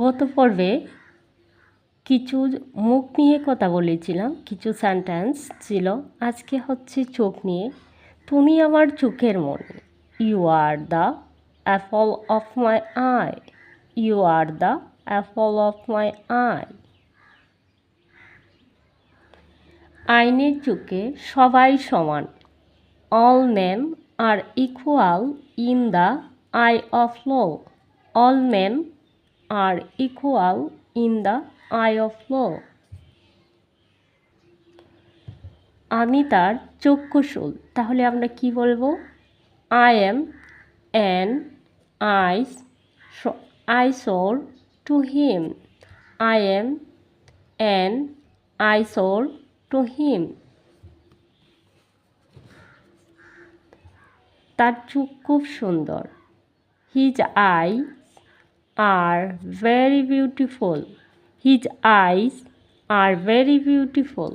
গত পর্বে কিছু মুখ নিয়ে কথা বলেছিলাম, কিছু সেন্টেন্স ছিল। আজকে হচ্ছে চোখ নিয়ে। তুমি আমার চোখের মনি, you are the apple of my eye, you are the apple of my eye. আইনের চোখে সবাই সমান, all men are equal in the eye of law, all men are equal in the eye of law. আমি তার চক্ষুশূল, তাহলে আমরা কি বলবো? I am an eyesore to him, I am an eyesore to him. তার চোখ খুব সুন্দর, his eyes are very beautiful, his eyes are very beautiful.